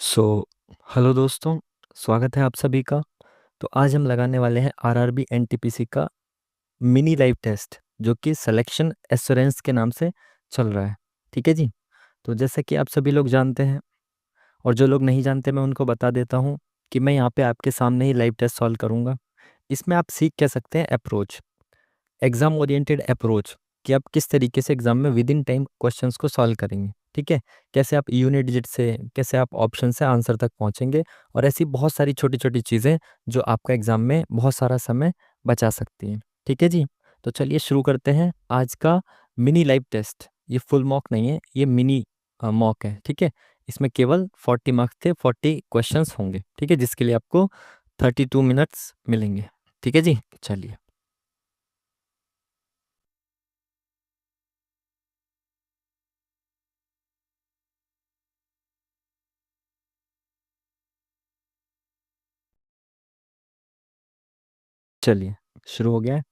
So hello दोस्तों, स्वागत है आप सभी का। तो आज हम लगाने वाले हैं आरआरबी एनटीपीसी का मिनी लाइव टेस्ट, जो कि सिलेक्शन एश्योरेंस के नाम से चल रहा है। ठीक है जी। तो जैसे कि आप सभी लोग जानते हैं, और जो लोग नहीं जानते मैं उनको बता देता हूँ कि मैं यहाँ पे आपके सामने ही लाइव टेस्ट सॉल्व करूँगा। इसमें आप सीख क्या सकते हैं अप्रोच, एग्जाम ओरिएंटेड अप्रोच, कि आप किस तरीके से एग्जाम में विद इन टाइम क्वेश्चंस को सॉल्व करेंगे। ठीक है, कैसे आप यूनिट डिजिट से, कैसे आप ऑप्शन से आंसर तक पहुंचेंगे, और ऐसी बहुत सारी छोटी छोटी चीज़ें जो आपका एग्जाम में बहुत सारा समय बचा सकती हैं। ठीक है जी। तो चलिए शुरू करते हैं आज का मिनी लाइव टेस्ट। ये फुल मॉक नहीं है, ये मिनी मॉक है। ठीक है, इसमें केवल 40 मार्क्स थे, 40 क्वेश्चंस होंगे। ठीक है, जिसके लिए आपको 32 मिनट्स मिलेंगे। ठीक है जी, चलिए। चलिए, शुरू हो गया है।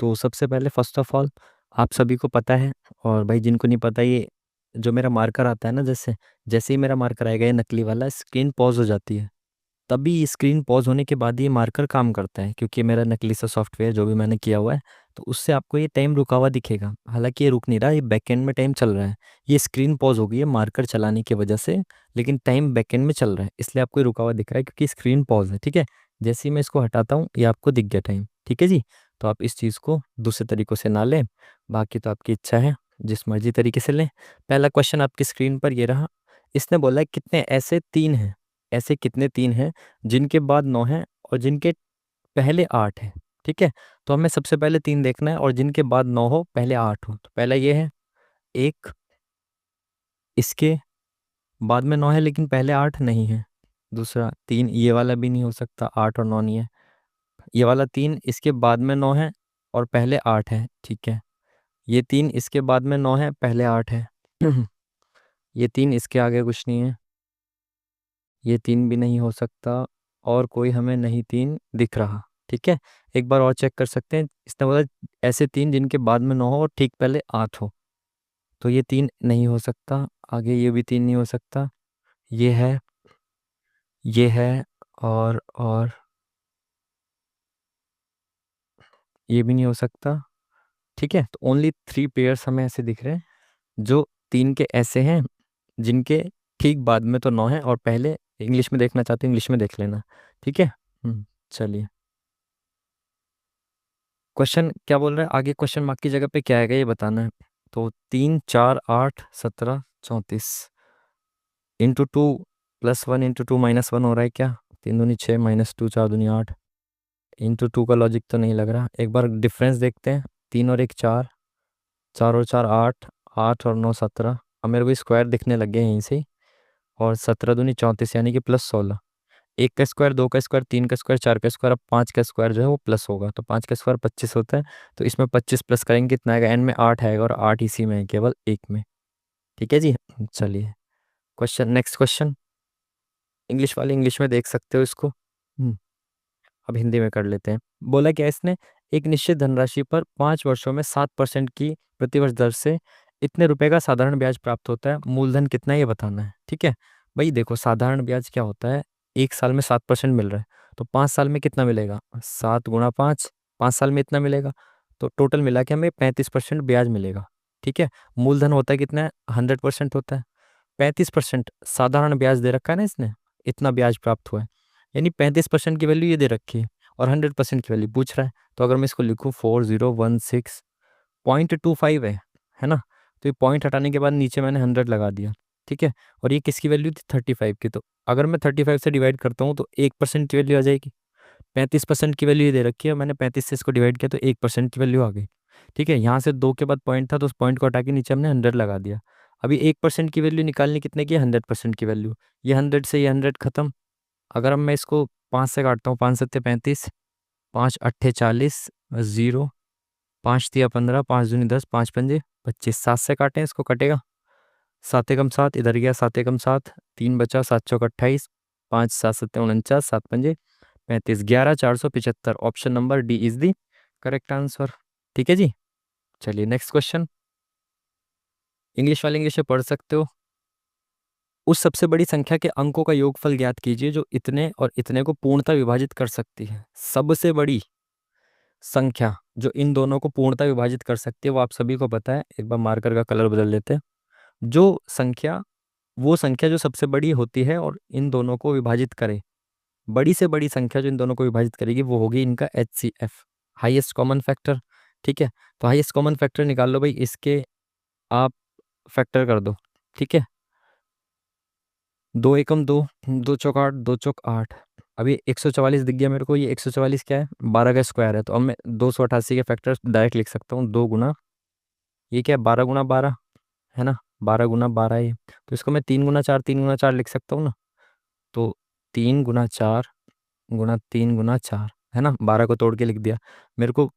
तो सबसे पहले फर्स्ट ऑफ ऑल, आप सभी को पता है, और भाई जिनको नहीं पता, ये जो मेरा मार्कर आता है ना, जैसे जैसे ही मेरा मार्कर आएगा ये नकली वाला, स्क्रीन पॉज हो जाती है। तभी स्क्रीन पॉज होने के बाद ये मार्कर काम करता है, क्योंकि मेरा नकली सा सॉफ्टवेयर जो भी मैंने किया हुआ है, तो उससे आपको ये टाइम रुका हुआ दिखेगा। हालांकि ये रुक नहीं रहा, ये बैकएंड में टाइम चल रहा है। ये स्क्रीन पॉज हो गई है मार्कर चलाने की वजह से, लेकिन टाइम बैकएंड में चल रहा है, इसलिए आपको ये रुका हुआ दिख रहा है, क्योंकि स्क्रीन पॉज है। ठीक है, जैसे ही मैं इसको हटाता हूँ ये आपको दिख गया टाइम। ठीक है जी। तो आप इस चीज़ को दूसरे तरीक़ों से ना लें, बाकी तो आपकी इच्छा है, जिस मर्जी तरीके से लें। पहला क्वेश्चन आपकी स्क्रीन पर ये रहा। इसने बोला है कितने ऐसे तीन हैं, ऐसे कितने तीन हैं जिनके बाद 9 है और जिनके पहले 8 है। ठीक है, तो हमें सबसे पहले 3 देखना है, और जिनके बाद 9 हो पहले 8 हो। तो पहला ये है एक, इसके बाद में 9 है लेकिन पहले 8 नहीं है। दूसरा 3, ये वाला भी नहीं हो सकता, 8 और 9 नहीं है। ये वाला 3 इसके बाद में 9 है और पहले 8 है। ठीक है, ये 3 इसके बाद में 9 है, पहले 8 है। ये 3 इसके आगे कुछ नहीं है, ये 3 भी नहीं हो सकता, और कोई हमें नहीं 3 दिख रहा। ठीक है, एक बार और चेक कर सकते हैं। इसने बोला ऐसे 3 जिनके बाद में 9 हो और ठीक पहले 8 हो। तो ये 3 नहीं हो सकता, आगे ये भी 3 नहीं हो सकता, ये है, ये है, और ये भी नहीं हो सकता। ठीक है, तो ओनली 3 पेयर्स हमें ऐसे दिख रहे हैं, जो 3 के ऐसे हैं जिनके ठीक बाद में तो 9 है और पहले, इंग्लिश में देखना चाहते हैं इंग्लिश में देख लेना। ठीक है। चलिए, क्वेश्चन क्या बोल रहा है आगे, क्वेश्चन मार्क की जगह पे क्या आएगा ये बताना है। तो 3 4 8 17 34 इंटू 2 + 1 इंटू 2 - 1 हो रहा है क्या? 3 दूनी 6 -2 4 दूनी 8। इंटू 2 का लॉजिक तो नहीं लग रहा, एक बार डिफरेंस देखते हैं। 3 और 1 4, 4 और 4 8, 8 और 9 17। अब मेरे को स्क्वायर दिखने लग गए यहीं से ही। और 17 दूनी 34 यानी कि +16। एक का स्क्वायर, दो का स्क्वायर, तीन का स्क्वायर, चार का स्क्वायर, अब 5 का स्क्वायर जो है वो प्लस होगा, तो 5 का स्क्वायर 25 होता है। तो इसमें 25 प्लस करेंगे कितना आएगा, एन में 8 आएगा, और 8 इसी में है, केवल एक में। ठीक है जी। चलिए, क्वेश्चन, नेक्स्ट क्वेश्चन। इंग्लिश वाले इंग्लिश में देख सकते हो इसको। अब हिंदी में कर लेते हैं। बोला क्या इसने, एक निश्चित धनराशि पर 5 वर्षों में 7% की प्रतिवर्ष दर से इतने रुपए का साधारण ब्याज प्राप्त होता है, मूलधन कितना है ये बताना है। ठीक है भाई, देखो साधारण ब्याज क्या होता है, एक साल में 7% मिल रहा है, तो 5 साल में कितना मिलेगा, 7 × 5, 5 साल में इतना मिलेगा, तो टोटल मिला के हमें 35% ब्याज मिलेगा। ठीक है, मूलधन होता है कितना है, 100% होता है। 35% साधारण ब्याज दे रखा है ना इसने, इतना ब्याज प्राप्त हुआ है, यानी 35% की वैल्यू ये दे रखी है, और 100% की वैल्यू पूछ रहा है। तो अगर मैं इसको लिखूँ 4016.25 है ना, तो ये पॉइंट हटाने के बाद नीचे मैंने 100 लगा दिया। ठीक है, और ये किसकी वैल्यू थी, 35 की। तो अगर मैं 35 से डिवाइड करता हूँ तो 1% की वैल्यू आ जाएगी। 35% की वैल्यू ये दे रखी है, मैंने 35 से इसको डिवाइड किया तो 1% की वैल्यू आ गई। ठीक है, यहाँ से 2 के बाद पॉइंट था, तो उस पॉइंट को हटा के नीचे हमने 100 लगा दिया। अभी 1% की वैल्यू निकालनी कितने की, 100% की वैल्यू। ये 100 से ये 100 खत्म। अगर अब मैं इसको 5 से काटता हूँ, 5 × 7 = 35, 5 × 8 = 40, 0, 5 × 3 = 15, 5 दूनी 10, 5 × 5 = 25। 7 से काटें इसको, कटेगा। 7 × 7 इधर गया, 7 × 7 3 बचा, 7 × 4 = 28, 5 × 7 = 49, 7 × 5 = 35, 11 475। Option number D is the correct answer. ठीक है जी। चलिए नेक्स्ट क्वेश्चन, इंग्लिश वाले इंग्लिश में पढ़ सकते हो। उस सबसे बड़ी संख्या के अंकों का योगफल ज्ञात कीजिए जो इतने और इतने को पूर्णतः विभाजित कर सकती है। सबसे बड़ी संख्या जो इन दोनों को पूर्णतः विभाजित कर सकती है वो आप सभी को पता है। एक बार मार्कर का कलर बदल लेते हैं। जो संख्या वो संख्या जो सबसे बड़ी होती है और इन दोनों को विभाजित करे, बड़ी से बड़ी संख्या जो इन दोनों को विभाजित करेगी वो होगी इनका HCF, हाईएस्ट कॉमन फैक्टर। ठीक है, तो हाईएस्ट कॉमन फैक्टर निकाल लो भाई, इसके आप फैक्टर कर दो। ठीक है, 2 एकम 2, 2 चौक 8, 2 चौक 8। अभी 144 दिख गया मेरे को, ये 144 क्या है, 12 का स्क्वायर है। तो अब मैं 288 के फैक्टर डायरेक्ट लिख सकता हूँ, 2 गुना ये क्या है, 12 गुना 12 है ना, 12 गुना 12 ये। तो इसको मैं 3 गुना 4, 3 गुना 4 लिख सकता हूँ ना। तो 3 गुना 4 गुना 3 गुना 4 है ना, 12 को तोड़ के लिख दिया। मेरे को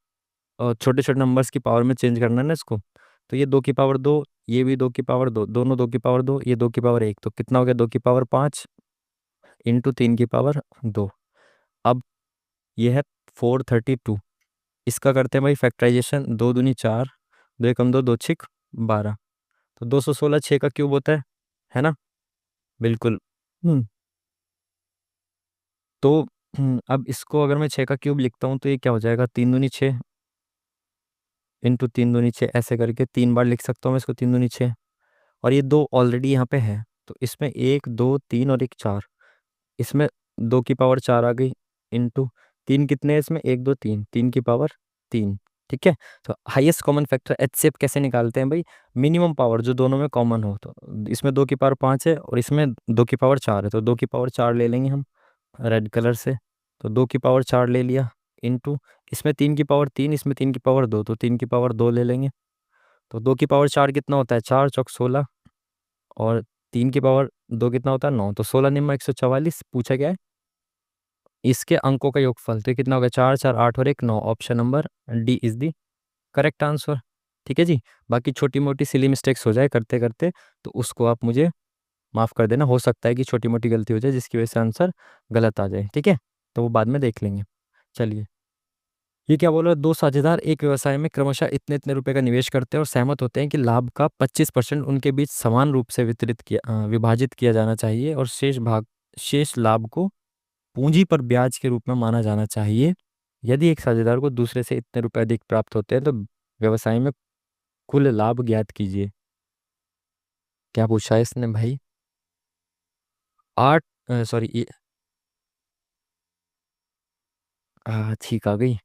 छोटे छोटे नंबर्स की पावर में चेंज करना है ना इसको। तो ये 2 की पावर 2, ये भी 2 की पावर 2, दोनों 2 की पावर 2, ये 2 की पावर 1, तो कितना हो गया, 2 की पावर 5 इंटू 3 की पावर 2। अब ये है 432। इसका करते हैं भाई फैक्टराइजेशन, 2 दूनी 4, 2 एकम 2, 2 छिक 12। तो 216 6 का क्यूब होता है ना। बिल्कुल। हम्म तो अब इसको अगर मैं 6 का क्यूब लिखता हूँ तो ये क्या हो जाएगा, 3 दूनी 6 इंटू 3 दूनी 6, ऐसे करके 3 बार लिख सकता हूँ मैं इसको, 3 दूनी 6। और ये 2 ऑलरेडी यहाँ पे है, तो इसमें 1 2 3 और एक 4, इसमें 2 की पावर 4 आ गई इंटू 3, कितने हैं इसमें, 1 2 3, 3 की पावर 3। ठीक है, तो हाईएस्ट कॉमन फैक्टर HCF कैसे निकालते हैं भाई, मिनिमम पावर जो दोनों में कॉमन हो। तो इसमें 2 की पावर 5 है और इसमें 2 की पावर 4 है, तो 2 की पावर 4 ले लेंगे हम रेड कलर से। तो 2 की पावर 4 ले लिया इंटू, इसमें 3 की पावर 3, इसमें 3 की पावर 2, तो 3 की पावर 2 ले लेंगे। तो 2 की पावर 4 कितना होता है, 4 चौक 16, और 3 की पावर 2 कितना होता है, 9। तो 16 निम्न 144 पूछा गया है इसके अंकों का योगफल। तो ये कितना हो गया, 4 4 8 और एक 9। Option number D is the correct answer. ठीक है जी, बाकी छोटी मोटी सिली मिस्टेक्स हो जाए करते करते तो उसको आप मुझे माफ़ कर देना, हो सकता है कि छोटी मोटी गलती हो जाए जिसकी वजह से आंसर गलत आ जाए। ठीक है, तो वो बाद में देख लेंगे। चलिए, ये क्या बोल रहा है, दो साझेदार एक व्यवसाय में क्रमशः इतने इतने रुपए का निवेश करते हैं और सहमत होते हैं कि लाभ का 25% उनके बीच समान रूप से विभाजित किया जाना चाहिए और शेष लाभ को पूंजी पर ब्याज के रूप में माना जाना चाहिए। यदि एक साझेदार को दूसरे से इतने रुपए अधिक प्राप्त होते हैं तो व्यवसाय में कुल लाभ ज्ञात कीजिए। क्या पूछा है इसने भाई, आठ, सॉरी ये ठीक आ गई।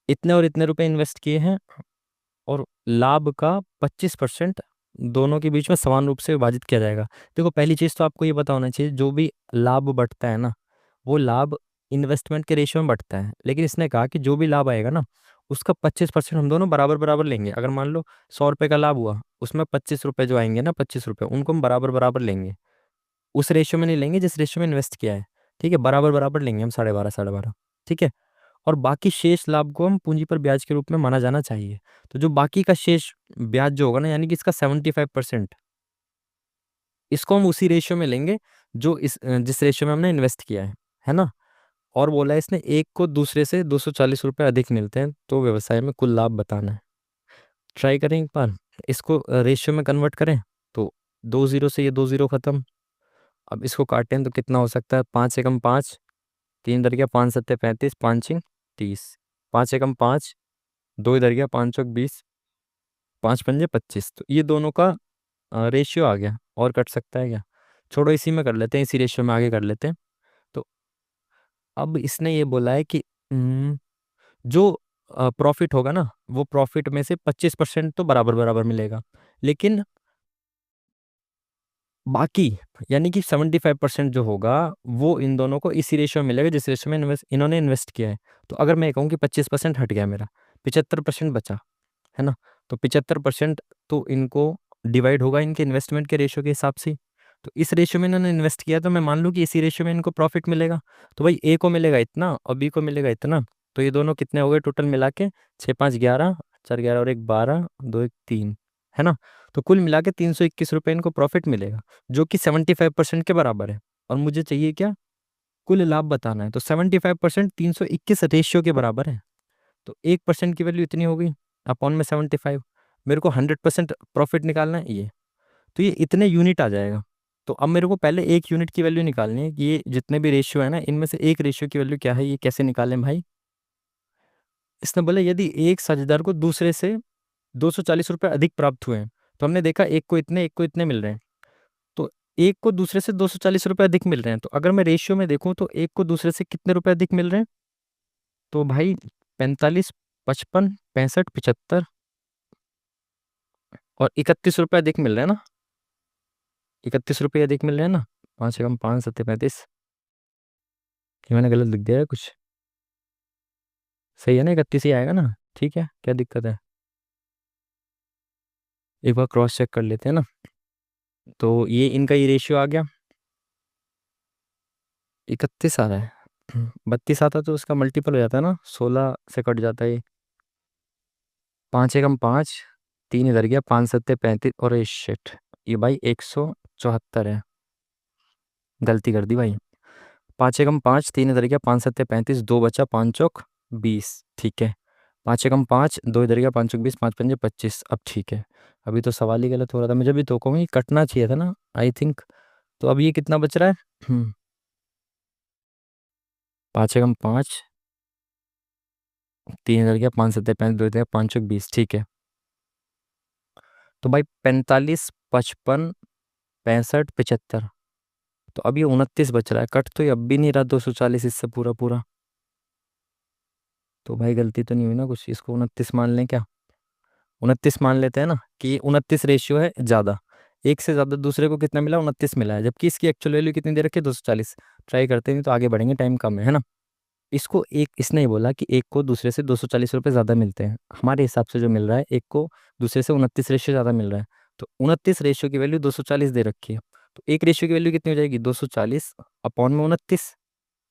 इतने और इतने रुपए इन्वेस्ट किए हैं और लाभ का 25% दोनों के बीच में समान रूप से विभाजित किया जाएगा। देखो, पहली चीज तो आपको ये पता होना चाहिए, जो भी लाभ बढ़ता है ना वो लाभ इन्वेस्टमेंट के रेशियो में बढ़ता है। लेकिन इसने कहा कि जो भी लाभ आएगा ना उसका 25% हम दोनों बराबर बराबर लेंगे। अगर मान लो 100 रुपए का लाभ हुआ, उसमें 25 रुपए जो आएंगे ना, 25 रुपए उनको हम बराबर बराबर लेंगे। उस रेशियो में नहीं लेंगे जिस रेशियो में इन्वेस्ट किया है। ठीक है, बराबर बराबर लेंगे हम, 12.5 12.5। ठीक है, और बाकी शेष लाभ को हम पूंजी पर ब्याज के रूप में माना जाना चाहिए। तो जो बाकी का शेष ब्याज जो होगा ना, यानी कि इसका 75%, इसको हम उसी रेशियो में लेंगे जो जिस रेशियो में हमने इन्वेस्ट किया है ना। और बोला है इसने, एक को दूसरे से 240 रुपये अधिक मिलते हैं तो व्यवसाय में कुल लाभ बताना है। ट्राई करें एक बार, इसको रेशियो में कन्वर्ट करें। तो 2 जीरो से ये 2 जीरो खत्म। अब इसको काटें तो कितना हो सकता है, 5 एकम 5, 3 इधर गया, 5 7 35, 5 6 30, 5 एकम 5, 2 इधर गया, 5 चौक 20, 5 पंजे 25। तो ये दोनों का रेशियो आ गया, और कट सकता है क्या, छोड़ो इसी में कर लेते हैं, इसी रेशियो में आगे कर लेते हैं। तो अब इसने ये बोला है कि जो प्रॉफिट होगा ना वो प्रॉफिट में से 25% तो बराबर बराबर मिलेगा, लेकिन बाकी यानी कि 75% जो होगा वो इन दोनों को इसी रेशियो में मिलेगा जिस रेशियो में इन्होंने इन्वेस्ट किया है। तो अगर मैं कहूँ कि 25% हट गया मेरा, 75% बचा, है ना। तो 75% तो इनको डिवाइड होगा इनके इन्वेस्टमेंट के रेशियो के हिसाब से। तो इस रेशियो में इन्होंने इन्वेस्ट किया तो मैं मान लूँ कि इसी रेशियो में इनको प्रॉफिट मिलेगा। तो भाई ए को मिलेगा इतना और बी को मिलेगा इतना। तो ये दोनों कितने हो गए टोटल मिला के, 6 5 11, 4 11 और एक 12, 2 1 3, है ना। तो कुल मिला के 321 रुपये इनको प्रॉफिट मिलेगा, जो कि 75% के बराबर है। और मुझे चाहिए क्या, कुल लाभ बताना है। तो 75% 321 रेशियो के बराबर है। तो 1% की वैल्यू इतनी हो गई अपॉन में 75। मेरे को 100% प्रॉफिट निकालना है ये, तो ये इतने यूनिट आ जाएगा। तो अब मेरे को पहले एक यूनिट की वैल्यू निकालनी है कि ये जितने भी रेशियो है ना, इनमें से एक रेशियो की वैल्यू क्या है, ये कैसे निकालें भाई। इसने बोला यदि एक साझेदार को दूसरे से 240 रुपये अधिक प्राप्त हुए हैं, तो हमने देखा एक को इतने मिल रहे हैं, तो एक को दूसरे से 240 रुपये अधिक मिल रहे हैं, तो अगर मैं रेशियो में देखूं तो एक को दूसरे से कितने रुपए अधिक मिल रहे हैं, तो भाई 45, 55, 65, 75 और 31 रुपये अधिक मिल रहे हैं ना। 31 रुपये अधिक मिल रहे हैं ना। 5 एकम 5 7 35। ये मैंने गलत लिख दिया है कुछ। सही है ना, 31 ही आएगा ना। ठीक है, क्या दिक्कत है। एक बार क्रॉस चेक कर लेते हैं ना। तो ये इनका ये रेशियो आ गया, 31 आ रहा है। 32 आता तो उसका मल्टीपल हो जाता है ना, 16 से कट जाता है ये। 5 एकम 5, 3 इधर गया, 5 7 35 और ये शिट, ये भाई 174 है। गलती कर दी भाई। 5 एकम 5, 3 इधर गया, 5 7 35, 2 बचा, 5 चौक 20। ठीक है। 5 एकम 5, 2 इधर गया, 5 चौक 20, 5 पंजे 25। अब ठीक है। अभी तो सवाल ही गलत हो रहा था, मुझे भी तो कहूँ ये कटना चाहिए था ना, आई थिंक। तो अब ये कितना बच रहा है। 5 एकम 5, 3 इधर गया, 5 7 35, 2 इधर गया, 5 चौक 20। ठीक है। तो भाई 45, 55, 65, 75। तो अब ये 29 बच रहा है, कट तो ये अब भी नहीं रहा 240 इससे पूरा पूरा। तो भाई गलती तो नहीं हुई ना कुछ, इसको 29 मान लें क्या। 29 मान लेते हैं ना कि 29 रेशियो है ज़्यादा। एक से ज़्यादा दूसरे को कितना मिला, 29 मिला है, जबकि इसकी एक्चुअल वैल्यू कितनी दे रखी है, 240। ट्राई करते हैं तो आगे बढ़ेंगे, टाइम कम है ना। इसको एक इसने ही बोला कि एक को दूसरे से 240 रुपये ज़्यादा मिलते हैं, हमारे हिसाब से जो मिल रहा है एक को दूसरे से 29 रेशियो ज़्यादा मिल रहा है। तो 29 रेशियो की वैल्यू 240 दे रखी है। तो एक रेशियो की वैल्यू कितनी हो जाएगी, 240 अपॉन में 29।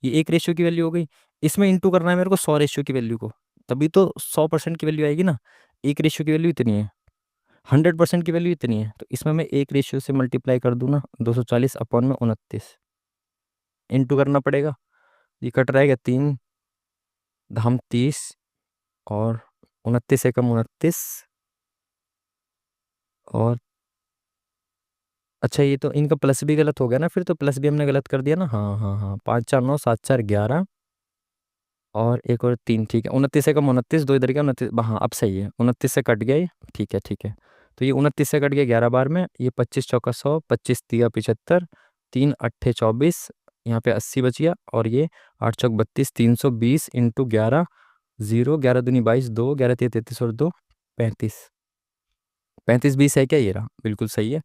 ये एक रेशियो की वैल्यू हो गई। इसमें इंटू करना है मेरे को 100 रेशियो की वैल्यू को, तभी तो 100% की वैल्यू आएगी ना। एक रेशियो की वैल्यू इतनी है, 100% की वैल्यू इतनी है, तो इसमें मैं एक रेशियो से मल्टीप्लाई कर दूँ ना, 240 अपॉन में 29 इंटू करना पड़ेगा। ये कट रहेगा 3 धाम 30 और 29 एकम 29 और अच्छा, ये तो इनका प्लस भी गलत हो गया ना, फिर तो प्लस भी हमने गलत कर दिया ना। हाँ हाँ हाँ, 5 4 9 7 4 11 और एक और 3। ठीक है, 29 एकम 29, 2 इधर गया 29। हाँ अब सही है, 29 से कट गया ये। ठीक है ठीक है। तो ये 29 से कट गया 11 बार में, ये 25 चौका 100, 25 तिया 75, 3 अट्ठे 24, यहाँ पे 80 बच गया, और ये 8 चौक 32, 320 इंटू 11, 0, 11 दूनी 22, 2, 11 तिया 33 और 2 35। 35 20 है क्या, ये रहा, बिल्कुल सही है।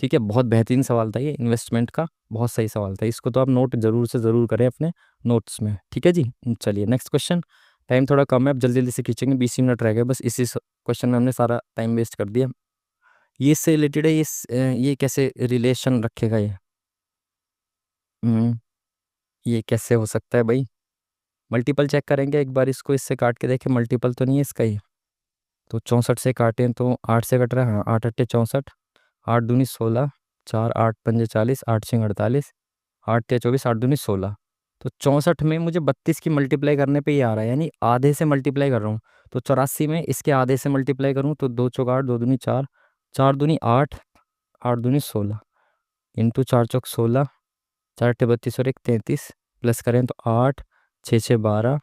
ठीक है, बहुत बेहतरीन सवाल था ये, इन्वेस्टमेंट का बहुत सही सवाल था। इसको तो आप नोट जरूर से ज़रूर करें अपने नोट्स में। ठीक है जी। चलिए नेक्स्ट क्वेश्चन। टाइम थोड़ा कम है, अब जल्दी जल्दी से खींचेंगे, 20 मिनट रह गए बस, इसी क्वेश्चन में हमने सारा टाइम वेस्ट कर दिया। ये इससे रिलेटेड है, ये कैसे रिलेशन रखेगा ये। हम्म, ये कैसे हो सकता है भाई। मल्टीपल चेक करेंगे एक बार, इसको इससे काट के देखें, मल्टीपल तो नहीं है इसका ये। तो 64 से काटें तो 8 से कट रहा है, हाँ 8 अट्ठे 64, 8 दूनी 16, 4 8 पंजे 40, 8 6 48, 8 तिया 24, 8 दूनी 16। तो 64 में मुझे 32 की मल्टीप्लाई करने पे ही आ रहा है, यानी आधे से मल्टीप्लाई कर रहा हूँ। तो 84 में इसके आधे से मल्टीप्लाई करूँ तो 2 चौक 8, 2 दूनी 4, 4 दूनी 8, 8 दूनी 16 इंटू 4 चौक 16, 4 अट्ठे 32 और 1 33। प्लस करें तो 8 6 6 12,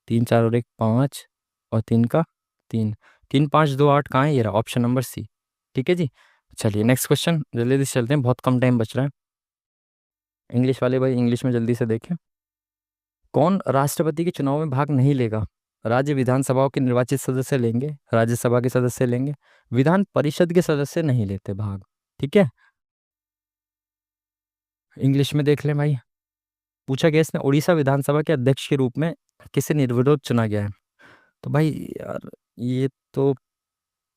3 4 और 1 5 और 3 का 3। 3 5 2 8 कहाँ है, ये रहा ऑप्शन नंबर सी। ठीक है जी। चलिए नेक्स्ट क्वेश्चन, जल्दी जल्दी से चलते हैं, बहुत कम टाइम बच रहा है। इंग्लिश वाले भाई इंग्लिश में जल्दी से देखें। कौन राष्ट्रपति के चुनाव में भाग नहीं लेगा। राज्य विधानसभाओं के निर्वाचित सदस्य लेंगे, राज्यसभा के सदस्य लेंगे, विधान परिषद के सदस्य नहीं लेते भाग। ठीक है, इंग्लिश में देख लें भाई। पूछा गया इसमें, उड़ीसा विधानसभा के अध्यक्ष के रूप में किसे निर्विरोध चुना गया है। तो भाई यार, ये तो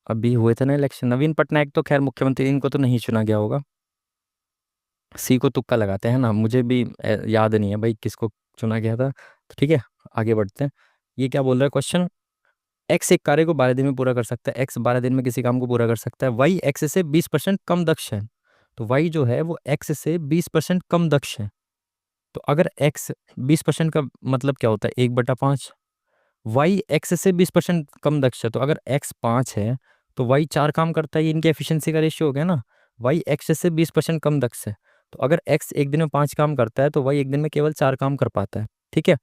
अभी हुए थे ना इलेक्शन, नवीन पटनायक तो खैर मुख्यमंत्री, इनको तो नहीं चुना गया होगा। सी को तुक्का लगाते हैं ना, मुझे भी याद नहीं है भाई किसको चुना गया था। तो ठीक है, आगे बढ़ते हैं। ये क्या बोल रहा है क्वेश्चन। एक्स एक कार्य को 12 दिन में पूरा कर सकता है, एक्स 12 दिन में किसी काम को पूरा कर सकता है, वाई एक्स से 20% कम दक्ष है। तो वाई जो है वो एक्स से 20% कम दक्ष है। तो अगर एक्स 20% का मतलब क्या होता है, 1/5। वाई एक्स से 20% कम दक्ष है, तो अगर एक्स 5 है तो वाई 4 काम करता है, ये इनकी एफिशिएंसी का रेशियो हो गया ना। वाई एक्स से 20% कम दक्ष है। तो अगर एक्स एक दिन में 5 काम करता है तो वाई एक दिन में केवल 4 काम कर पाता है। ठीक है,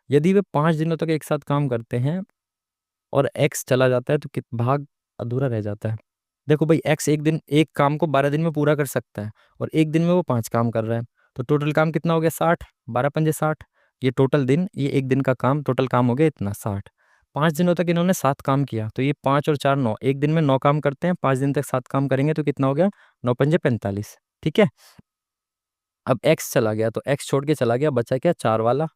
यदि वे 5 दिनों तक एक साथ काम करते हैं और एक्स चला जाता है तो कित भाग अधूरा रह जाता है। देखो भाई, एक्स एक दिन एक काम को 12 दिन में पूरा कर सकता है और एक दिन में वो 5 काम कर रहा है। तो टोटल काम कितना हो गया? 60। 12 पंजे 60। ये टोटल दिन, ये एक दिन का काम, टोटल काम हो गया इतना 60। 5 दिनों तक इन्होंने 7 काम किया, तो ये 5 और 4 9, एक दिन में 9 काम करते हैं, 5 दिन तक 7 काम करेंगे तो कितना हो गया? 9 पंजे 45। ठीक है, अब एक्स चला गया तो एक्स छोड़ के चला गया, बचा क्या? 4 वाला।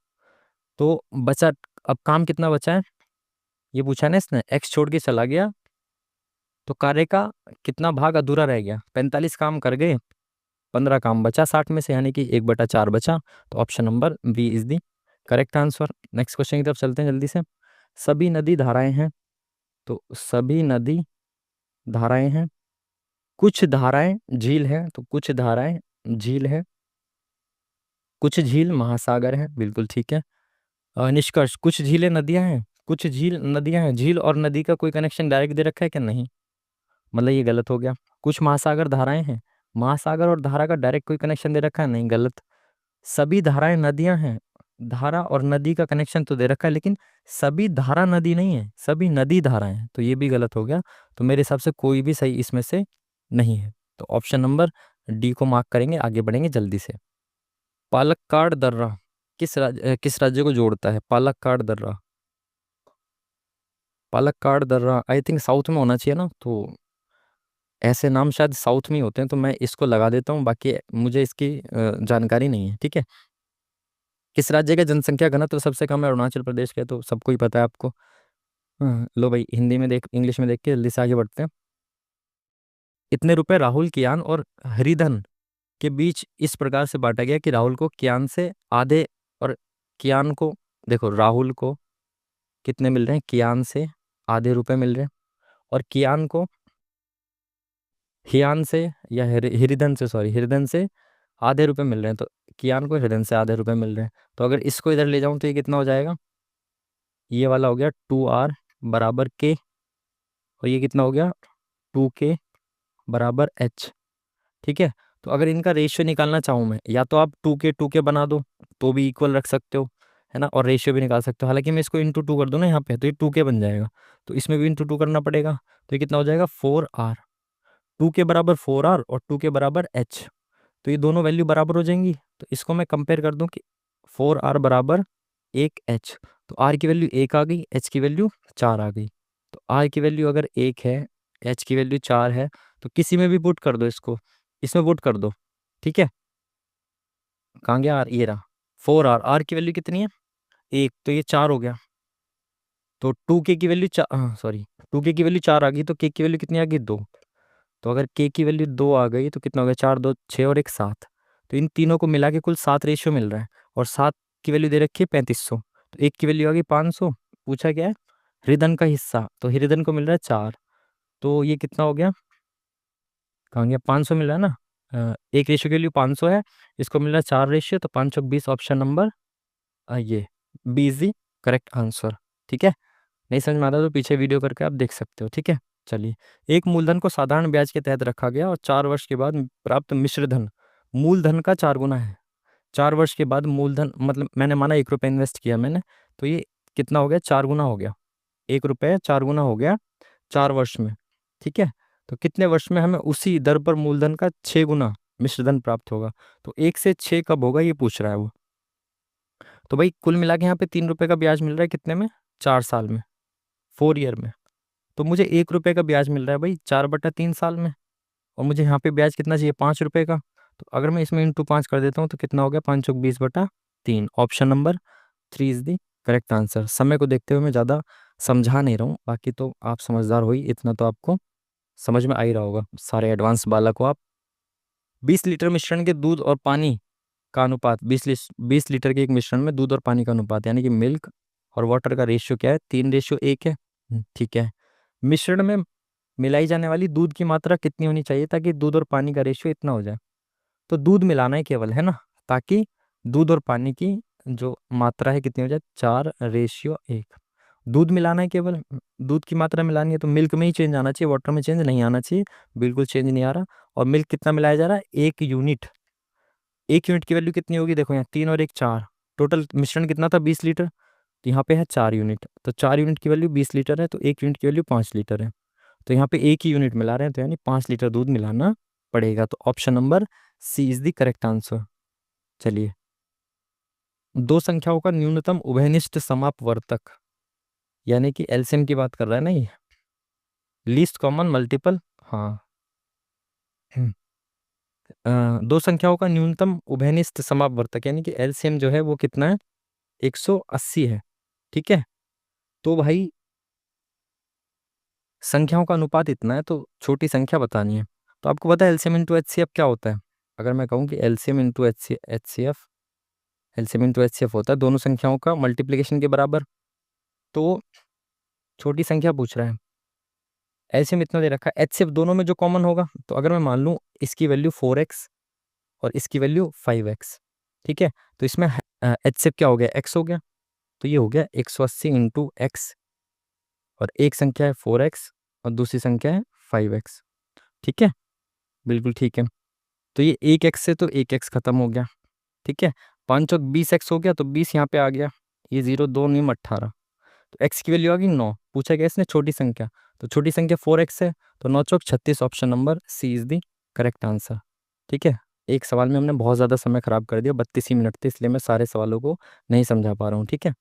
तो बचा, अब काम कितना बचा है ये पूछा है ना इसने, एक्स छोड़ के चला गया तो कार्य का कितना भाग अधूरा रह गया? 45 काम कर गए, 15 काम बचा 60 में से, यानी कि 1/4 बचा। तो option number B is the correct answer. Next question की तरफ चलते हैं जल्दी से। सभी नदी धाराएं हैं, तो सभी नदी धाराएं हैं, कुछ धाराएं झील हैं, तो कुछ धाराएं झील है, कुछ झील महासागर है, बिल्कुल ठीक है। निष्कर्ष, कुछ झीलें नदियां हैं, कुछ झील नदियां हैं। झील और नदी का कोई कनेक्शन डायरेक्ट दे रखा है क्या? नहीं, मतलब ये गलत हो गया। कुछ महासागर धाराएं हैं, महासागर और धारा का डायरेक्ट कोई कनेक्शन दे रखा है? नहीं, गलत। सभी धाराएं नदियां हैं, धारा और नदी का कनेक्शन तो दे रखा है, लेकिन सभी धारा नदी नहीं है, सभी नदी धाराएं हैं, तो ये भी गलत हो गया। तो मेरे हिसाब से कोई भी सही इसमें से नहीं है, तो ऑप्शन नंबर डी को मार्क करेंगे। आगे बढ़ेंगे जल्दी से। पालक्काड दर्रा किस राज्य को जोड़ता है? पालक्काड दर्रा, पालक्काड दर्रा आई थिंक साउथ में होना चाहिए ना, तो ऐसे नाम शायद साउथ में ही होते हैं, तो मैं इसको लगा देता हूँ, बाकी मुझे इसकी जानकारी नहीं है। ठीक है, किस राज्य का जनसंख्या घनत्व सबसे कम है? अरुणाचल प्रदेश का, तो सबको ही पता है आपको। लो भाई, हिंदी में देख, इंग्लिश में देख के जल्दी से आगे बढ़ते हैं। इतने रुपए राहुल, कियान और हरिधन के बीच इस प्रकार से बांटा गया कि राहुल को कियान से आधे और कियान को, देखो राहुल को कितने मिल रहे हैं? कियान से आधे रुपए मिल रहे हैं, और कियान को हियान से या हिरिधन से, सॉरी हिरिधन से आधे रुपए मिल रहे हैं। तो कियान को हिरिधन से आधे रुपए मिल रहे हैं, तो अगर इसको इधर ले जाऊं तो ये कितना हो जाएगा? ये वाला हो गया 2R बराबर के, और ये कितना हो गया? 2K बराबर H। ठीक है, तो अगर इनका रेशियो निकालना चाहूँ मैं, या तो आप 2K बना दो तो भी इक्वल रख सकते हो, है ना, और रेशियो भी निकाल सकते हो। हालांकि मैं इसको इंटू 2 कर दूं ना यहाँ पे, तो ये 2K बन जाएगा, तो इसमें भी इंटू 2 करना पड़ेगा। तो ये कितना हो जाएगा? 4R। 2K बराबर 4R और 2K बराबर H, तो ये दोनों वैल्यू बराबर हो जाएंगी। तो इसको मैं कंपेयर कर दूं कि 4R बराबर 1H, तो R की वैल्यू 1 आ गई, H की वैल्यू 4 आ गई। तो R की वैल्यू अगर 1 है, H की वैल्यू 4 है, तो किसी में भी पुट कर दो इसको, इसमें पुट कर दो। ठीक है, कहाँ गया R? ये रहा 4R। R की वैल्यू कितनी है? 1, तो ये 4 हो गया। तो 2K की वैल्यू सॉरी 2K की वैल्यू 4 आ गई, तो K की वैल्यू कितनी आ गई? 2। तो अगर K की वैल्यू 2 आ गई तो कितना हो गया? 4 2 6 और 1 7। तो इन तीनों को मिला के कुल 7 रेशियो मिल रहा है, और 7 की वैल्यू दे रखी है 3500, तो 1 की वैल्यू आ गई 500। पूछा क्या है? हृदन का हिस्सा, तो हृदन को मिल रहा है 4, तो ये कितना हो गया? कहाँ गया? 500 मिल रहा है ना, एक रेशियो की वैल्यू 500 है, इसको मिल रहा है 4 रेशियो, तो 520 ऑप्शन नंबर ये B is the correct answer. ठीक है, नहीं समझ में आता तो पीछे वीडियो करके आप देख सकते हो। ठीक है, चलिए। एक मूलधन को साधारण ब्याज के तहत रखा गया और 4 वर्ष के बाद प्राप्त मिश्र धन मूलधन का 4 गुना है। 4 वर्ष के बाद मूलधन, मतलब मैंने माना 1 रुपये इन्वेस्ट किया मैंने, तो ये कितना हो गया? 4 गुना हो गया। 1 रुपये 4 गुना हो गया 4 वर्ष में। ठीक है, तो कितने वर्ष में हमें उसी दर पर मूलधन का 6 गुना मिश्रधन प्राप्त होगा? तो 1 से 6 कब होगा ये पूछ रहा है वो। तो भाई कुल मिला के यहाँ पे 3 रुपये का ब्याज मिल रहा है, कितने में? 4 साल में, 4 ईयर में। तो मुझे 1 रुपये का ब्याज मिल रहा है भाई 4/3 साल में, और मुझे यहाँ पे ब्याज कितना चाहिए? 5 रुपये का। तो अगर मैं इसमें इंटू 5 कर देता हूँ तो कितना हो गया? 5 चौक 20/3। Option number 3 is the correct answer. समय को देखते हुए मैं ज़्यादा समझा नहीं रहा हूँ, बाकी तो आप समझदार हो ही, इतना तो आपको समझ में आ ही रहा होगा, सारे एडवांस बालक हो आप। 20 लीटर मिश्रण के दूध और पानी का अनुपात, 20 लीटर के एक मिश्रण में दूध और पानी का अनुपात, यानी कि मिल्क और वाटर का रेशियो क्या है? 3:1 है। ठीक है, मिश्रण में मिलाई जाने वाली दूध की मात्रा कितनी होनी चाहिए ताकि दूध और पानी का रेशियो इतना हो जाए? तो दूध मिलाना है केवल, है ना, ताकि दूध और पानी की जो मात्रा है कितनी हो जाए? 4:1। दूध मिलाना है केवल, दूध की मात्रा मिलानी है तो मिल्क में ही चेंज आना चाहिए, वाटर में चेंज नहीं आना चाहिए। बिल्कुल चेंज नहीं आ रहा। और मिल्क कितना मिलाया जा रहा है? 1 यूनिट। 1 यूनिट की वैल्यू कितनी होगी? देखो यहाँ 3 और 1 4, टोटल मिश्रण कितना था? 20 लीटर। तो यहाँ पे है 4 यूनिट, तो 4 यूनिट की वैल्यू 20 लीटर है, तो 1 यूनिट की वैल्यू 5 लीटर है। तो यहाँ पे एक ही यूनिट मिला रहे हैं, तो यानी 5 लीटर दूध मिलाना पड़ेगा। तो option number C is the correct answer. चलिए, दो संख्याओं का न्यूनतम उभयनिष्ठ समापवर्तक, यानी कि एलसीएम की बात कर रहा है ना ये, लीस्ट कॉमन मल्टीपल। हाँ। हम्म, दो संख्याओं का न्यूनतम उभयनिष्ठ समापवर्तक यानी कि एलसीएम जो है वो कितना है? 180 है। ठीक है। तो भाई संख्याओं का अनुपात इतना है, तो छोटी संख्या बतानी है। तो आपको पता है एलसीएम इंटू एचसीएफ क्या होता है? अगर मैं कहूँ कि LCM into HCF, LCM into HCF होता है दोनों संख्याओं का मल्टीप्लिकेशन के बराबर। तो छोटी संख्या पूछ रहा है, एलसीएम इतना दे रखा है, एचसीएफ दोनों में जो कॉमन होगा, तो अगर मैं मान लूँ इसकी वैल्यू 4x और इसकी वैल्यू 5x, ठीक है, तो इसमें एचसीएफ क्या हो गया? x हो गया। तो ये हो गया 180 इंटू एक्स, और एक संख्या है 4x और दूसरी संख्या है 5x। ठीक है, बिल्कुल ठीक है। तो ये एक एक्स से तो एक एक्स खत्म हो गया। ठीक है, 5 और 20x हो गया, तो 20 यहाँ पे आ गया। ये 0 2 9 18, तो x की वैल्यू आ गई 9। पूछा गया इसने छोटी संख्या, तो छोटी संख्या 4x है, तो 9 चौक 36, option number C is the correct answer. ठीक है। एक सवाल में हमने बहुत ज़्यादा समय खराब कर दिया, 32 ही मिनट थे, इसलिए मैं सारे सवालों को नहीं समझा पा रहा हूँ। ठीक है।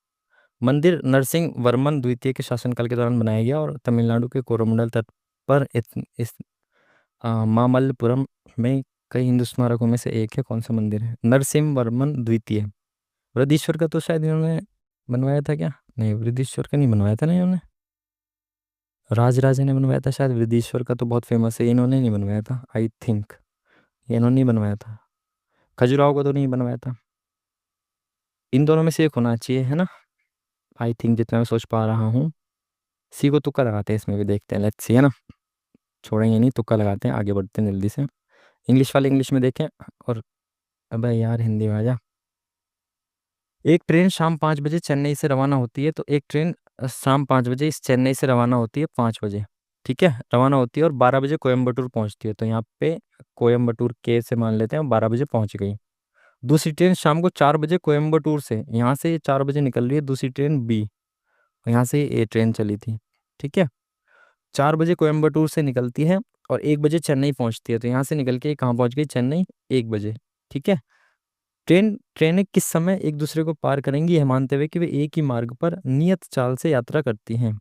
मंदिर नरसिंह वर्मन द्वितीय के शासनकाल के दौरान बनाया गया और तमिलनाडु के कोरोमंडल तट पर इस मामल्लपुरम में कई हिंदू स्मारकों में से एक है। कौन सा मंदिर है? नरसिंह वर्मन द्वितीय। वृद्धीश्वर का तो शायद इन्होंने बनवाया था क्या? नहीं, वृद्धीश्वर का नहीं बनवाया था ना इन्होंने, राजराजा ने बनवाया था शायद। वृद्धीश्वर का तो बहुत फेमस है, इन्होंने नहीं बनवाया था आई थिंक, इन्होंने नहीं बनवाया था। खजुराहो को तो नहीं बनवाया था। इन दोनों में से एक होना चाहिए, है ना? आई थिंक, जितना मैं सोच पा रहा हूँ। सी को तुक्का लगाते हैं इसमें भी, देखते हैं, लेट्स सी, है ना? छोड़ेंगे नहीं, तुक्का लगाते हैं, आगे बढ़ते हैं जल्दी से। इंग्लिश वाले इंग्लिश में देखें। और अबे यार, हिंदी में आ जा। एक ट्रेन शाम 5 बजे चेन्नई से रवाना होती है, तो एक ट्रेन शाम 5 बजे इस चेन्नई से रवाना होती है 5 बजे। ठीक है, रवाना होती है और 12 बजे कोयम्बटूर पहुंचती है, तो यहाँ पे कोयम्बटूर के से मान लेते हैं, 12 बजे पहुंच गई। दूसरी ट्रेन शाम को 4 बजे कोयम्बटूर से, यहाँ से ये 4 बजे निकल रही है दूसरी ट्रेन बी, यहाँ से ये ट्रेन चली थी। ठीक है, 4 बजे कोयम्बटूर से निकलती है और 1 बजे चेन्नई पहुंचती है, तो यहाँ से निकल के ये कहाँ पहुंच गई? चेन्नई 1 बजे। ठीक है, ट्रेनें किस समय एक दूसरे को पार करेंगी, यह मानते हुए कि वे एक ही मार्ग पर नियत चाल से यात्रा करती हैं।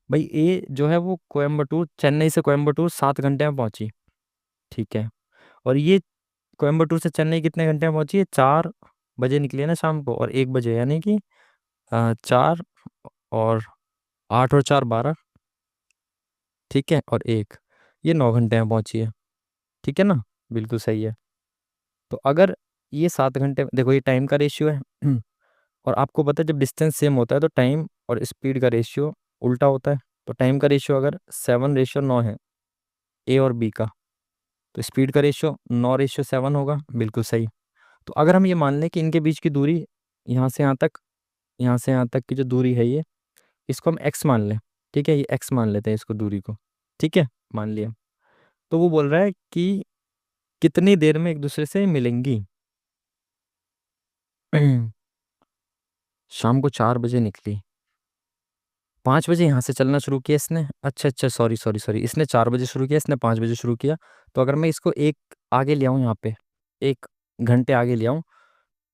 भाई ए जो है वो कोयम्बटूर, चेन्नई से कोयम्बटूर 7 घंटे में पहुंची। ठीक है, और ये कोयम्बटूर से चेन्नई कितने घंटे में पहुंची है? 4 बजे निकली है ना शाम को, और 1 बजे, यानी कि 4 और 8 और 4 12। ठीक है, और एक, ये 9 घंटे में पहुंची है। ठीक है ना? बिल्कुल सही है। तो अगर ये 7 घंटे, देखो ये टाइम का रेशियो है और आपको पता है जब डिस्टेंस सेम होता है तो टाइम और स्पीड का रेशियो उल्टा होता है। तो टाइम का रेशियो अगर 7:9 है ए और बी का, तो स्पीड का रेशियो 9:7 होगा। बिल्कुल सही। तो अगर हम ये मान लें कि इनके बीच की दूरी यहाँ से यहाँ तक, यहाँ से यहाँ तक की जो दूरी है ये, इसको हम एक्स मान लें। ठीक है, ये एक्स मान लेते हैं इसको, दूरी को। ठीक है, मान लिया। तो वो बोल रहा है कि कितनी देर में एक दूसरे से मिलेंगी। शाम को 4 बजे निकली, 5 बजे यहाँ से चलना शुरू किया इसने। अच्छा अच्छा, सॉरी सॉरी सॉरी, इसने 4 बजे शुरू किया, इसने 5 बजे शुरू किया। तो अगर मैं इसको एक आगे ले आऊँ यहाँ पे, 1 घंटे आगे ले आऊँ,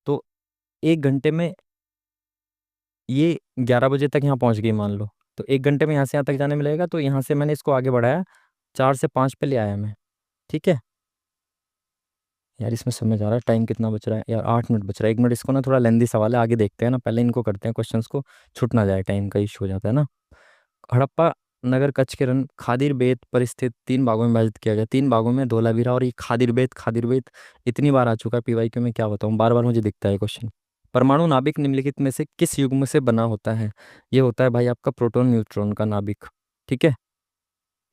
तो 1 घंटे में ये 11 बजे तक यहाँ पहुँच गई मान लो। तो 1 घंटे में यहाँ से यहाँ तक जाने मिलेगा, तो यहाँ से मैंने इसको आगे बढ़ाया, 4 से 5 पे ले आया मैं। ठीक है यार, इसमें समझ आ रहा है टाइम कितना बच रहा है यार? 8 मिनट बच रहा है। 1 मिनट, इसको ना थोड़ा लेंदी सवाल है, आगे देखते हैं ना, पहले इनको करते हैं क्वेश्चंस को, छूट ना जाए, टाइम का इशू हो जाता है ना। हड़प्पा नगर कच्छ के रन खादिर बेत पर स्थित 3 भागों में विभाजित किया गया। 3 भागों में धोलावीरा, और ये खादिर बेत इतनी बार आ चुका है पीवाईक्यू में, क्या बताऊँ, बार बार मुझे दिखता है क्वेश्चन। परमाणु नाभिक निम्नलिखित में से किस युग्म से बना होता है? ये होता है भाई आपका प्रोटॉन न्यूट्रॉन का नाभिक। ठीक है,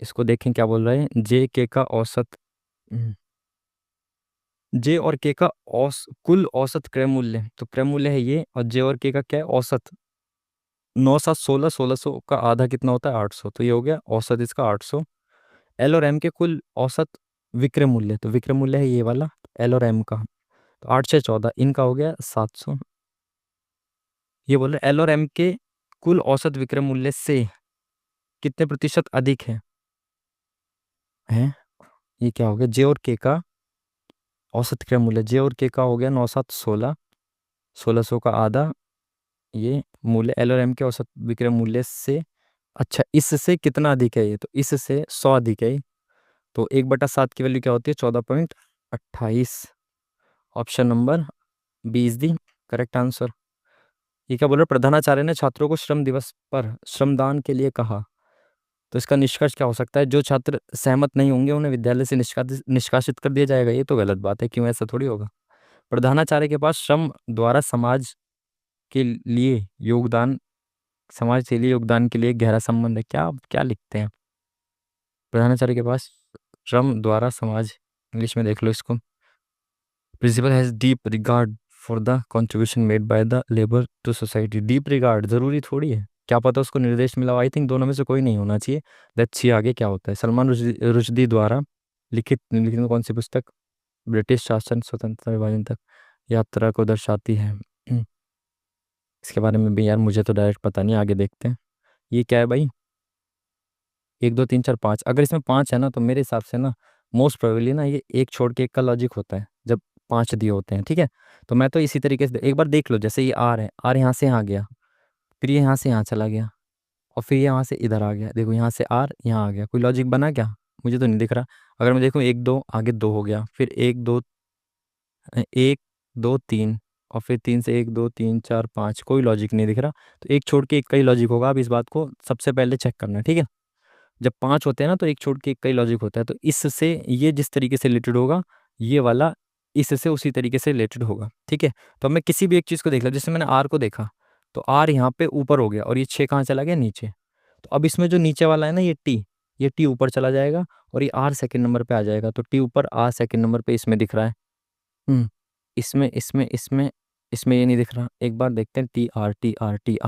इसको देखें क्या बोल रहे हैं। जे के का औसत, जे और के का कुल औसत क्रय मूल्य, तो क्रय मूल्य है ये, और जे और के का क्या है? औसत। 9 7 16, 1600 का आधा कितना होता है? 800। तो ये हो गया औसत इसका 800। एल और एम के कुल औसत विक्रय मूल्य, तो विक्रय मूल्य है ये वाला एल और एम का, तो 8 6 14, इनका हो गया 700। ये बोल रहे एल और एम के कुल औसत विक्रय मूल्य से कितने प्रतिशत अधिक है? ये क्या हो गया? जे और के का औसत विक्रय मूल्य, जे और के का हो गया 9 7 16, 1600 का आधा, ये मूल्य एल और एम के औसत विक्रय मूल्य से। अच्छा, इससे कितना अधिक है? ये तो इससे 100 अधिक है ये। तो 1/7 की वैल्यू क्या होती है? 14.28। Option number B is the correct answer. ये क्या बोल रहे? प्रधानाचार्य ने छात्रों को श्रम दिवस पर श्रमदान के लिए कहा। तो इसका निष्कर्ष क्या हो सकता है? जो छात्र सहमत नहीं होंगे उन्हें विद्यालय से निष्कासित निष्कासित कर दिया जाएगा। ये तो गलत बात है, क्यों? ऐसा थोड़ी होगा। प्रधानाचार्य के पास श्रम द्वारा के लिए योगदान समाज के लिए योगदान के लिए एक गहरा संबंध है। क्या क्या लिखते हैं? प्रधानाचार्य के पास श्रम द्वारा समाज, इंग्लिश में देख लो इसको। Principal has deep regard for the contribution made by the labour to society. Deep regard जरूरी थोड़ी है, क्या पता उसको निर्देश मिला हो। आई थिंक दोनों में से कोई नहीं होना चाहिए। लेट्स सी आगे क्या होता है। सलमान रुश्दी द्वारा लिखित निम्नलिखित में कौन सी पुस्तक ब्रिटिश शासन स्वतंत्रता विभाजन तक यात्रा को दर्शाती है? इसके बारे में भी यार मुझे तो डायरेक्ट पता नहीं, आगे देखते हैं। ये क्या है भाई? 1 2 3 4 5, अगर इसमें 5 है ना तो मेरे हिसाब से ना मोस्ट प्रोबेबली ना ये एक छोड़ के एक का लॉजिक होता है जब 5 दिए होते हैं, ठीक है। तो मैं तो इसी तरीके से एक बार देख लो, जैसे ये आर है, आर यहाँ से यहाँ गया, फिर ये यहाँ से यहाँ चला गया, और फिर ये यहाँ से इधर आ गया। देखो यहाँ से आर यहाँ आ गया, कोई लॉजिक बना क्या? मुझे तो नहीं दिख रहा। अगर मैं देखूँ 1 2 आगे 2 हो गया, फिर 1 2 1 2 3, और फिर 3 से 1 2 3 4 5, कोई लॉजिक नहीं दिख रहा। तो एक छोड़ के एक का ही लॉजिक होगा। अब इस बात को सबसे पहले चेक करना है, ठीक है। जब 5 होते हैं ना तो एक छोड़ के एक का ही लॉजिक होता है। तो इससे ये जिस तरीके से रिलेटेड होगा, ये वाला इससे उसी तरीके से रिलेटेड होगा, ठीक है। तो अब मैं किसी भी एक चीज़ को देख लिया, जैसे मैंने आर को देखा, तो आर यहाँ पे ऊपर हो गया और ये 6 कहाँ चला गया? नीचे। तो अब इसमें जो नीचे वाला है ना ये टी ऊपर चला जाएगा और ये आर सेकंड नंबर पे आ जाएगा। तो टी ऊपर, आर सेकंड नंबर पे इसमें दिख रहा है। हम्म इसमें इसमें इसमें इसमें ये नहीं दिख रहा। एक बार देखते हैं, T R T R T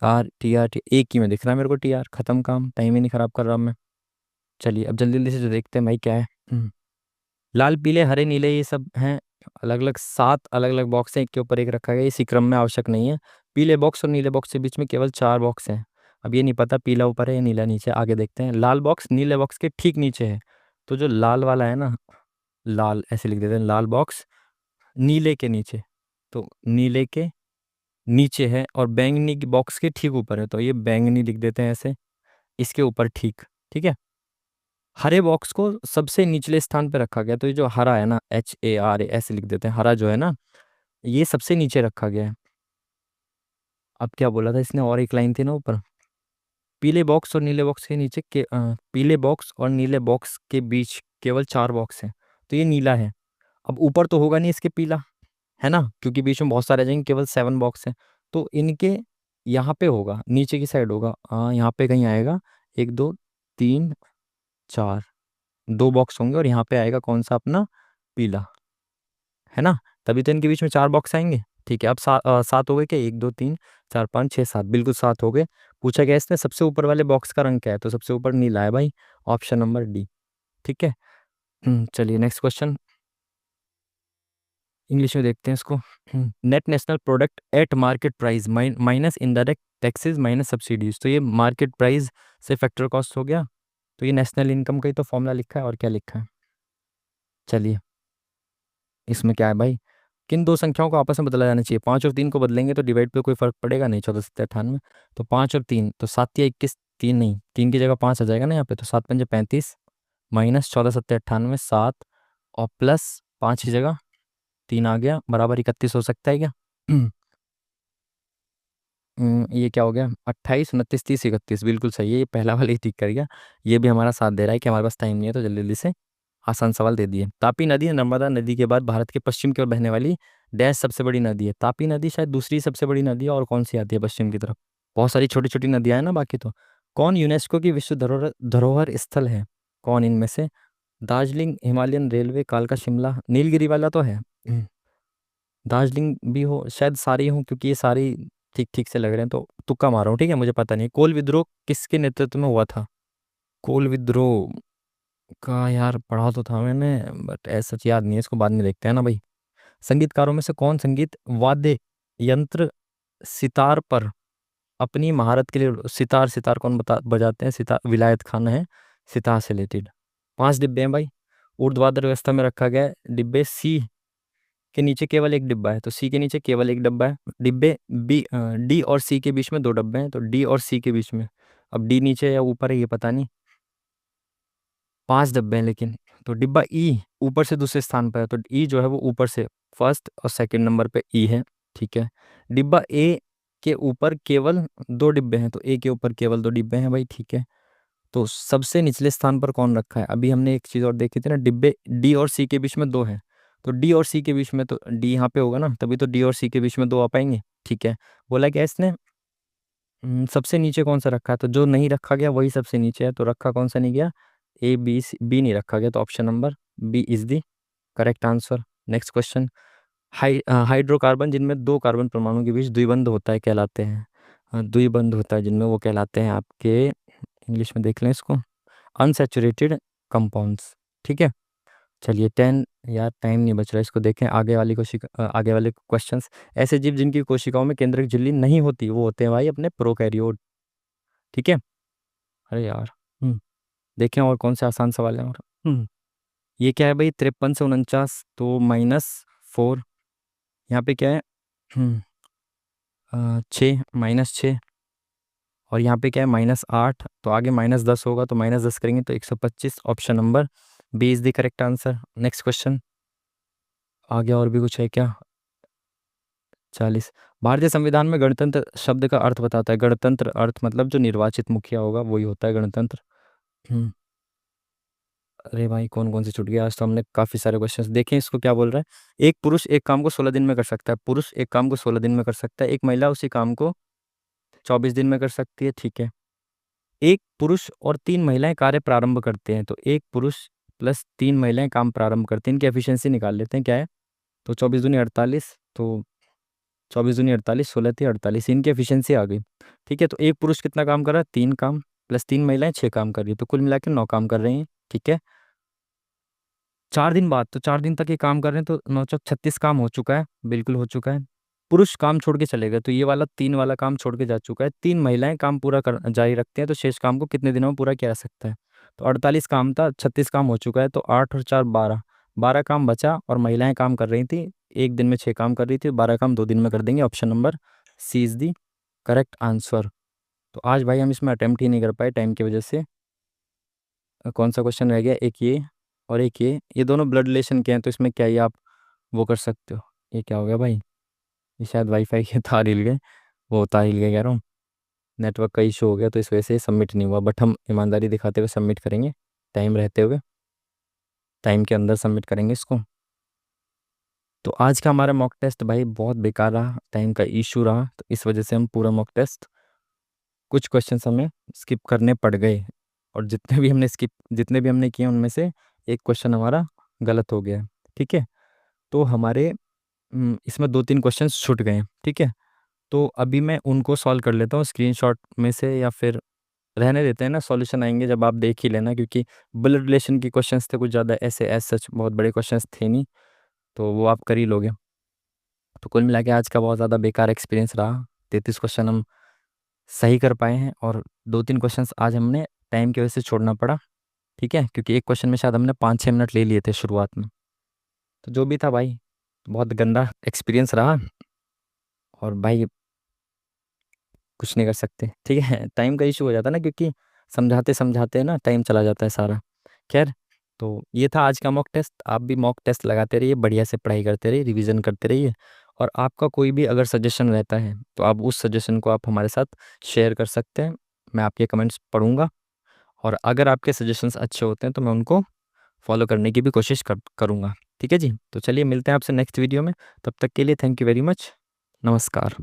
R T R T एक ही में दिख रहा है मेरे को। टी आर खत्म काम, टाइम ही नहीं खराब कर रहा मैं। चलिए अब जल्दी जल्दी से जो देखते हैं भाई क्या है। लाल पीले हरे नीले ये सब हैं, अलग अलग 7 अलग अलग बॉक्स हैं, एक के ऊपर एक रखा गया। इसी क्रम में आवश्यक नहीं है। पीले बॉक्स और नीले बॉक्स के बीच में केवल 4 बॉक्स हैं। अब ये नहीं पता पीला ऊपर है या नीला नीचे, आगे देखते हैं। लाल बॉक्स नीले बॉक्स के ठीक नीचे है। तो जो लाल वाला है ना, लाल ऐसे लिख देते हैं, लाल बॉक्स नीले के नीचे, तो नीले के नीचे है, और बैंगनी की बॉक्स के ठीक ऊपर है, तो ये बैंगनी लिख देते हैं ऐसे, इसके ऊपर ठीक, ठीक है। हरे बॉक्स को सबसे निचले स्थान पे रखा गया, तो ये जो हरा है ना, HARA ऐसे लिख देते हैं, हरा जो है ना ये सबसे नीचे रखा गया है। अब क्या बोला था इसने? और एक लाइन थी ना ऊपर, पीले बॉक्स और नीले बॉक्स के नीचे पीले बॉक्स और नीले बॉक्स के बीच केवल 4 बॉक्स हैं, तो ये नीला है। अब ऊपर तो होगा नहीं इसके पीला, है ना, क्योंकि बीच में बहुत सारे आ जाएंगे, केवल 7 बॉक्स हैं। तो इनके यहाँ पे होगा, नीचे की साइड होगा, यहाँ पे कहीं आएगा। 1 2 3 4 2 बॉक्स होंगे, और यहाँ पे आएगा कौन सा? अपना पीला, है ना। तभी तो इनके बीच में 4 बॉक्स आएंगे। ठीक है, अब 7 हो गए क्या? 1 2 3 4 5 6 7, बिल्कुल 7 हो गए। पूछा गया इसने सबसे ऊपर वाले बॉक्स का रंग क्या है, तो सबसे ऊपर नीला है भाई, ऑप्शन नंबर डी, ठीक है। चलिए नेक्स्ट क्वेश्चन, इंग्लिश में देखते हैं इसको। Net national product at market price minus indirect taxes minus subsidies, तो ये मार्केट प्राइस से फैक्टर कॉस्ट हो गया। तो ये नेशनल इनकम का ही तो फॉर्मूला लिखा है, और क्या लिखा है? चलिए इसमें क्या है भाई, किन दो संख्याओं को आपस में बदला जाना चाहिए? 5 और 3 को बदलेंगे तो डिवाइड पे कोई फर्क पड़ेगा नहीं। 14 7 98, तो 5 और 3, तो 7 या 21, 3 नहीं, 3 की जगह 5 आ जाएगा ना यहाँ पे, तो 7 5 35 माइनस 14 7 98 7, और प्लस 5 की जगह 3 आ गया, बराबर 31 हो सकता है क्या? ये क्या हो गया? 28 29 30 31, बिल्कुल सही है। ये पहला वाला ही ठीक कर गया। ये भी हमारा साथ दे रहा है कि हमारे पास टाइम नहीं है, तो जल्दी जल्दी से आसान सवाल दे दिए। तापी नदी नर्मदा नदी के बाद भारत के पश्चिम की ओर बहने वाली डैश सबसे बड़ी नदी है। तापी नदी शायद दूसरी सबसे बड़ी नदी है, और कौन सी आती है पश्चिम की तरफ? बहुत सारी छोटी छोटी नदियां हैं ना बाकी तो। कौन यूनेस्को की विश्व धरोहर धरोहर स्थल है? कौन इनमें से? दार्जिलिंग, हिमालयन रेलवे, कालका शिमला, नीलगिरी वाला तो है। दार्जिलिंग भी हो, शायद सारी हो, क्योंकि ये सारी ठीक ठीक से लग रहे हैं, तो तुक्का मार रहा हूँ, ठीक है, मुझे पता नहीं। कोल विद्रोह किसके नेतृत्व में हुआ था? कोल विद्रोह का यार पढ़ा तो था मैंने, बट ऐसा सच याद नहीं है, इसको बाद में देखते हैं ना भाई। संगीतकारों में से कौन संगीत वाद्य यंत्र सितार पर अपनी महारत के लिए, सितार, सितार कौन बजाते हैं? सितार विलायत खान है, सितार से रिलेटेड। 5 डिब्बे हैं भाई, ऊर्ध्वाधर व्यवस्था में रखा गया है। डिब्बे सी के नीचे केवल एक डिब्बा है, तो सी के नीचे केवल एक डिब्बा है। डिब्बे बी, डी और सी के बीच में 2 डिब्बे हैं, तो डी और सी के बीच में, अब डी नीचे या ऊपर है ये पता नहीं। 5 डिब्बे हैं लेकिन, तो डिब्बा ई ऊपर से दूसरे स्थान पर है, तो ई जो है वो ऊपर से फर्स्ट और सेकंड नंबर पे ई है, ठीक है। डिब्बा ए के ऊपर केवल 2 डिब्बे हैं, तो ए के ऊपर केवल 2 डिब्बे हैं भाई, ठीक है। तो सबसे निचले स्थान पर कौन रखा है? अभी हमने एक चीज और देखी थी ना, डिब्बे डी और सी के बीच में 2 हैं, तो डी और सी के बीच में, तो डी यहाँ पे होगा ना, तभी तो डी और सी के बीच में 2 आ पाएंगे, ठीक है। बोला क्या इसने? सबसे नीचे कौन सा रखा है? तो जो नहीं रखा गया वही सबसे नीचे है, तो रखा कौन सा नहीं गया? ए बी सी, बी नहीं रखा गया, तो option number B is the correct answer. Next question. Hydrocarbon जिनमें 2 कार्बन परमाणु के बीच द्विबंध होता है कहलाते हैं। द्विबंध होता है जिनमें, वो कहलाते हैं आपके, इंग्लिश में देख लें इसको, अनसैचुरेटेड कंपाउंड्स, ठीक है। चलिए 10, यार टाइम नहीं बच रहा, इसको देखें आगे वाली कोशिका, आगे वाले क्वेश्चंस। ऐसे जीव जिनकी कोशिकाओं में केंद्रक झिल्ली नहीं होती, वो होते हैं भाई अपने प्रोकैरियोट, ठीक है। अरे यार, देखें और कौन से आसान सवाल हैं और। ये क्या है भाई? 53 से 49, तो -4। यहाँ पे क्या है? 6, -6। और यहाँ पे क्या है? -8, तो आगे -10 होगा, तो -10 करेंगे तो 125, option number B is the correct answer. Next question. आगे और भी कुछ है क्या? 40। भारतीय संविधान में गणतंत्र शब्द का अर्थ बताता है। गणतंत्र अर्थ मतलब जो निर्वाचित मुखिया होगा वही होता है गणतंत्र। हम्म अरे भाई, कौन कौन से छूट गया? आज तो हमने काफी सारे क्वेश्चंस देखे। इसको क्या बोल रहा है? एक पुरुष एक काम को 16 दिन में कर सकता है। पुरुष एक काम को 16 दिन में कर सकता है, एक महिला उसी काम को 24 दिन में कर सकती है, ठीक है। एक पुरुष और 3 महिलाएं कार्य प्रारंभ करते हैं, तो एक पुरुष प्लस 3 महिलाएं काम प्रारंभ करते हैं, इनकी एफिशिएंसी निकाल लेते हैं, क्या है? तो 24 दूनी 48, तो 24 दूनी 48, 16 × 3 = 48, इनकी एफिशिएंसी आ गई, ठीक है। तो एक पुरुष कितना काम कर रहा है? 3 काम, प्लस 3 महिलाएं 6 काम कर रही है, तो कुल मिला के 9 काम कर रहे हैं, ठीक है। 4 दिन बाद, तो 4 दिन तक ये काम कर रहे हैं, तो 9 × 36 काम हो चुका है, बिल्कुल हो चुका है। पुरुष काम छोड़ के चले गए, तो ये वाला 3 वाला काम छोड़ के जा चुका है। 3 महिलाएं काम पूरा कर जारी रखती हैं, तो शेष काम को कितने दिनों में पूरा किया जा सकता है? तो 48 काम था, 36 काम हो चुका है, तो 8 और 4 12, 12 काम बचा, और महिलाएं काम कर रही थी, एक दिन में 6 काम कर रही थी, 12 काम 2 दिन में कर देंगे, option number C is the correct answer. तो आज भाई हम इसमें अटेम्प्ट ही नहीं कर पाए टाइम की वजह से। कौन सा क्वेश्चन रह गया? एक ये और एक ये दोनों ब्लड रिलेशन के हैं, तो इसमें क्या ही आप वो कर सकते हो। ये क्या हो गया भाई? ये शायद वाईफाई के तार हिल गए, वो तार हिल गए कह रहा हूँ, नेटवर्क का इशू हो गया, तो इस वजह से सबमिट नहीं हुआ, बट हम ईमानदारी दिखाते हुए सबमिट करेंगे, टाइम रहते हुए, टाइम के अंदर सबमिट करेंगे इसको। तो आज का हमारा मॉक टेस्ट भाई बहुत बेकार रहा, टाइम का इशू रहा, तो इस वजह से हम पूरा मॉक टेस्ट, कुछ क्वेश्चन हमें स्किप करने पड़ गए, और जितने भी हमने किए उनमें से एक क्वेश्चन हमारा गलत हो गया है, ठीक है। तो हमारे इसमें 2-3 क्वेश्चन छूट गए हैं, ठीक है। तो अभी मैं उनको सॉल्व कर लेता हूँ स्क्रीनशॉट में से, या फिर रहने देते हैं ना, सॉल्यूशन आएंगे जब आप देख ही लेना, क्योंकि ब्लड रिलेशन के क्वेश्चंस थे कुछ ज़्यादा, ऐसे एज सच बहुत बड़े क्वेश्चंस थे नहीं, तो वो आप कर ही लोगे। तो कुल मिला के आज का बहुत ज़्यादा बेकार एक्सपीरियंस रहा। 33 क्वेश्चन हम सही कर पाए हैं, और 2-3 क्वेश्चंस आज हमने टाइम की वजह से छोड़ना पड़ा, ठीक है, क्योंकि एक क्वेश्चन में शायद हमने 5-6 मिनट ले लिए थे शुरुआत में। तो जो भी था भाई, बहुत गंदा एक्सपीरियंस रहा, और भाई कुछ नहीं कर सकते, ठीक है। टाइम का इशू हो जाता है ना, क्योंकि समझाते समझाते ना टाइम चला जाता है सारा। खैर, तो ये था आज का मॉक टेस्ट। आप भी मॉक टेस्ट लगाते रहिए, बढ़िया से पढ़ाई करते रहिए, रिवीजन करते रहिए, और आपका कोई भी अगर सजेशन रहता है तो आप उस सजेशन को आप हमारे साथ शेयर कर सकते हैं। मैं आपके कमेंट्स पढ़ूंगा, और अगर आपके सजेशंस अच्छे होते हैं तो मैं उनको फॉलो करने की भी कोशिश करूँगा, ठीक है जी। तो चलिए मिलते हैं आपसे नेक्स्ट वीडियो में, तब तक के लिए थैंक यू वेरी मच, नमस्कार।